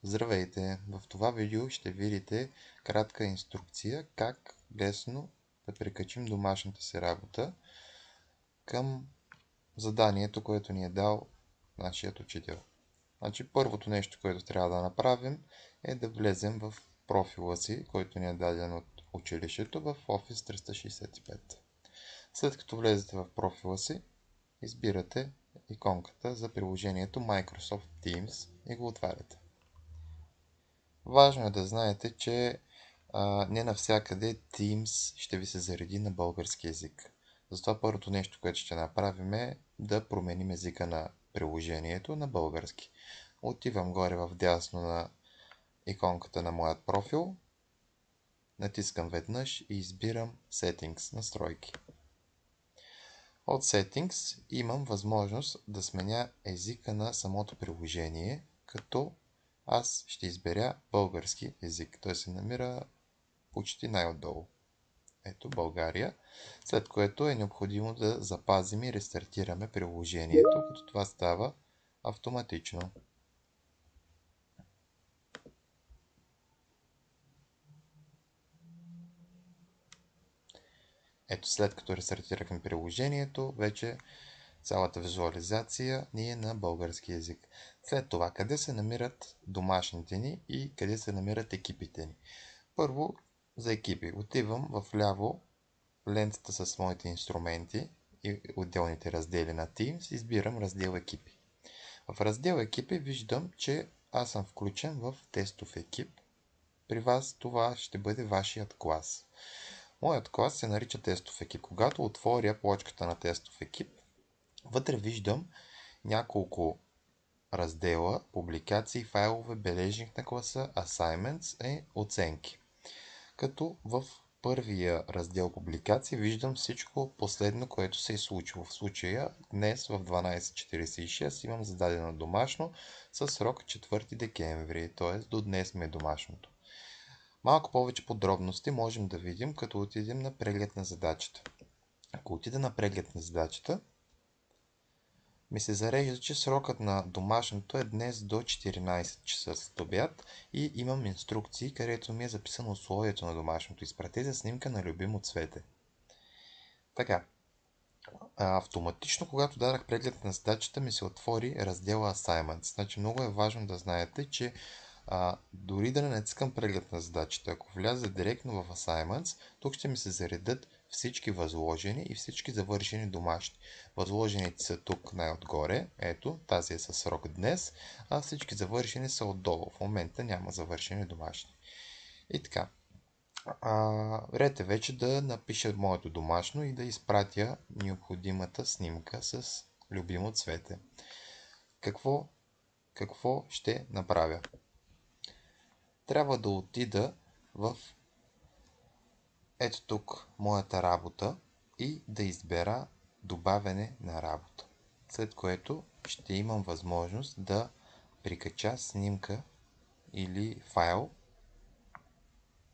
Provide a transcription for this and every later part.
Здравейте! В това видео ще видите кратка инструкция как лесно да прикачим домашната си работа към заданието, което ни е дал нашият учител. Първото нещо, което трябва да направим е да влезем в профила си, който ни е даден от училището в Office 365. След като влезете в профила си, избирате иконката за приложението Microsoft Teams и го отваряте. Важно е да знаете, че не навсякъде Teams ще ви се зареди на български език. Затова първото нещо, което ще направим е да променим езика на приложението на български. Отивам горе в дясно на иконката на моят профил, натискам веднъж и избирам Settings, настройки. От Settings имам възможност да сменя езика на самото приложение, като аз ще изберя български език. Той се намира почти най-отдолу. Ето България, след което е необходимо да запазим и рестартираме приложението, като това става автоматично. Ето след като рестартирахме приложението, вече цялата визуализация ни е на български език. След това, къде се намират домашните ни и къде се намират екипите ни? Първо, за екипи. Отивам в ляво лентата с моите инструменти и отделните раздели на Teams, избирам раздел екипи. В раздел екипи виждам, че аз съм включен в тестов екип. При вас това ще бъде вашият клас. Моят клас се нарича тестов екип. Когато отворя плочката на тестов екип, вътре виждам няколко раздела, публикации, файлове, бележник на класа, assignments и оценки. Като в първия раздел публикации виждам всичко последно, което се е случило. В случая днес в 12:46 имам зададено домашно с срок 4 декември, т.е. до днес ми е домашното. Малко повече подробности можем да видим, като отидем на преглед на задачата. Ако отида на преглед на задачата, ми се зарежда, че срокът на домашното е днес до 14 часа след обяд и имам инструкции, където ми е записано условието на домашното. Изпратете снимка на любимо цвете. Така, автоматично, когато дадах преглед на задачата, ми се отвори раздела Assignments. Значи много е важно да знаете, че дори да не натискам преглед на задачата, ако вляза директно в Assignments, тук ще ми се заредят всички възложени и всички завършени домашни. Възложените са тук най-отгоре, ето, тази е със срок днес, а всички завършени са отдолу. В момента няма завършени домашни. И така, ред е вече да напиша моето домашно и да изпратя необходимата снимка с любимо цвете. Какво ще направя? Трябва да отида в ето тук моята работа и да избера добавяне на работа. След което ще имам възможност да прикача снимка или файл,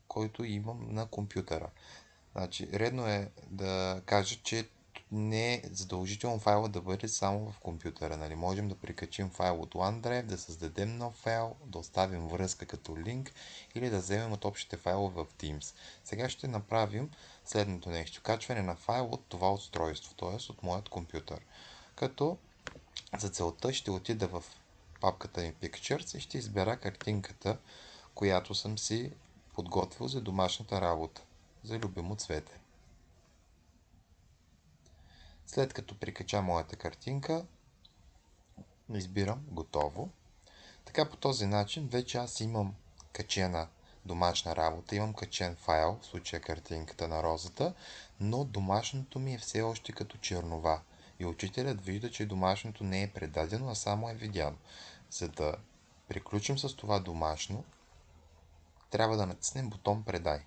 който имам на компютъра. Значи, редно е да кажа, че не е задължително файла да бъде само в компютъра. Нали? Можем да прикачим файл от OneDrive, да създадем нов файл, да оставим връзка като линк или да вземем от общите файлове в Teams. Сега ще направим следното нещо. Качване на файл от това устройство, т.е. от моят компютър. Като за целта ще отида в папката ми Pictures и ще избера картинката, която съм си подготвил за домашната работа, за любимо цвете. След като прикача моята картинка, избирам готово. Така по този начин вече аз имам качена домашна работа, имам качен файл, в случая картинката на розата, но домашното ми е все още като чернова. И учителят вижда, че домашното не е предадено, а само е видяно. За да приключим с това домашно, трябва да натиснем бутон Предай.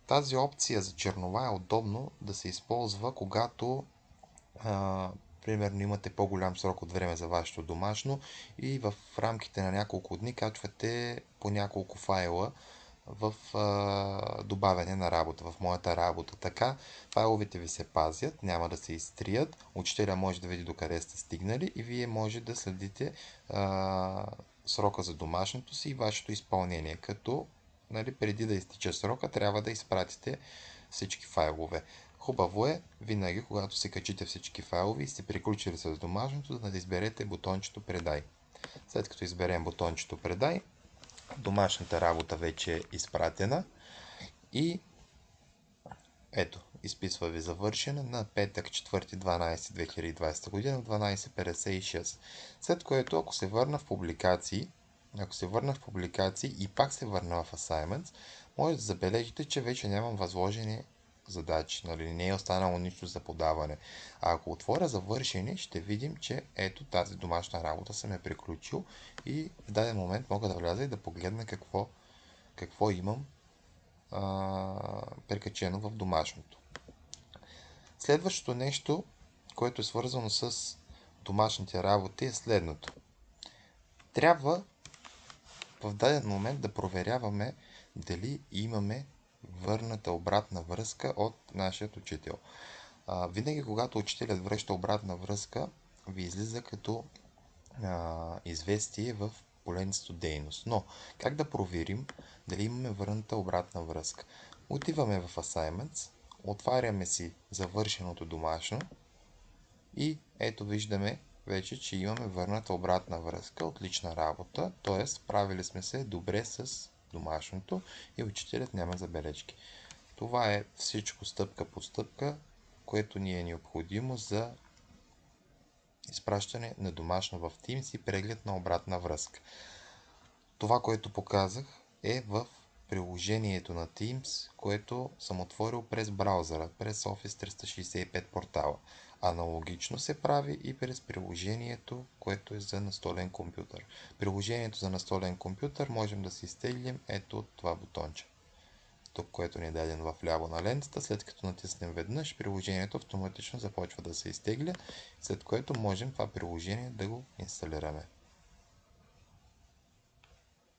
Тази опция за чернова е удобно да се използва, когато примерно имате по-голям срок от време за вашето домашно и в рамките на няколко дни качвате по няколко файла в добавяне на работа, в моята работа. Така файловете ви се пазят, няма да се изтрият, учителя може да види докъде сте стигнали и вие може да следите срока за домашното си и вашето изпълнение, като нали, преди да изтича срока, трябва да изпратите всички файлове. Хубаво е винаги, когато се качите всички файлове и сте приключили с домашното, да изберете бутончето Предай. След като изберем бутончето Предай, домашната работа вече е изпратена и ето, изписва ви завършена на петък 4.12.2020 година в 12.56. След което, ако се върна в публикации и пак се върна в Assignments, може да забележите, че вече нямам възложени задачи, нали, не е останало нищо за подаване. А ако отворя завършени, ще видим, че ето тази домашна работа съм е приключил и в даден момент мога да вляза и да погледна какво имам прикачено в домашното. Следващото нещо, което е свързано с домашните работи, е следното. Трябва в даден момент да проверяваме дали имаме върната обратна връзка от нашия учител. Винаги, когато учителят връща обратна връзка, ви излиза като известие в поленцето дейност. Но, как да проверим дали имаме върната обратна връзка? Отиваме в Assignments, отваряме си завършеното домашно и ето виждаме вече, че имаме върната обратна връзка, отлична работа, т.е. справили сме се добре с домашното и учителят няма забележки. Това е всичко стъпка по стъпка, което ни е необходимо за изпращане на домашно в Teams и преглед на обратна връзка. Това, което показах, е в приложението на Teams, което съм отворил през браузъра, през Office 365 портала. Аналогично се прави и през приложението, което е за настолен компютър. Приложението за настолен компютър можем да си изтеглим ето от това бутонче. Тук, което ни е дадено в ляво на лентата, след като натиснем веднъж, приложението автоматично започва да се изтегля, след което можем това приложение да го инсталираме.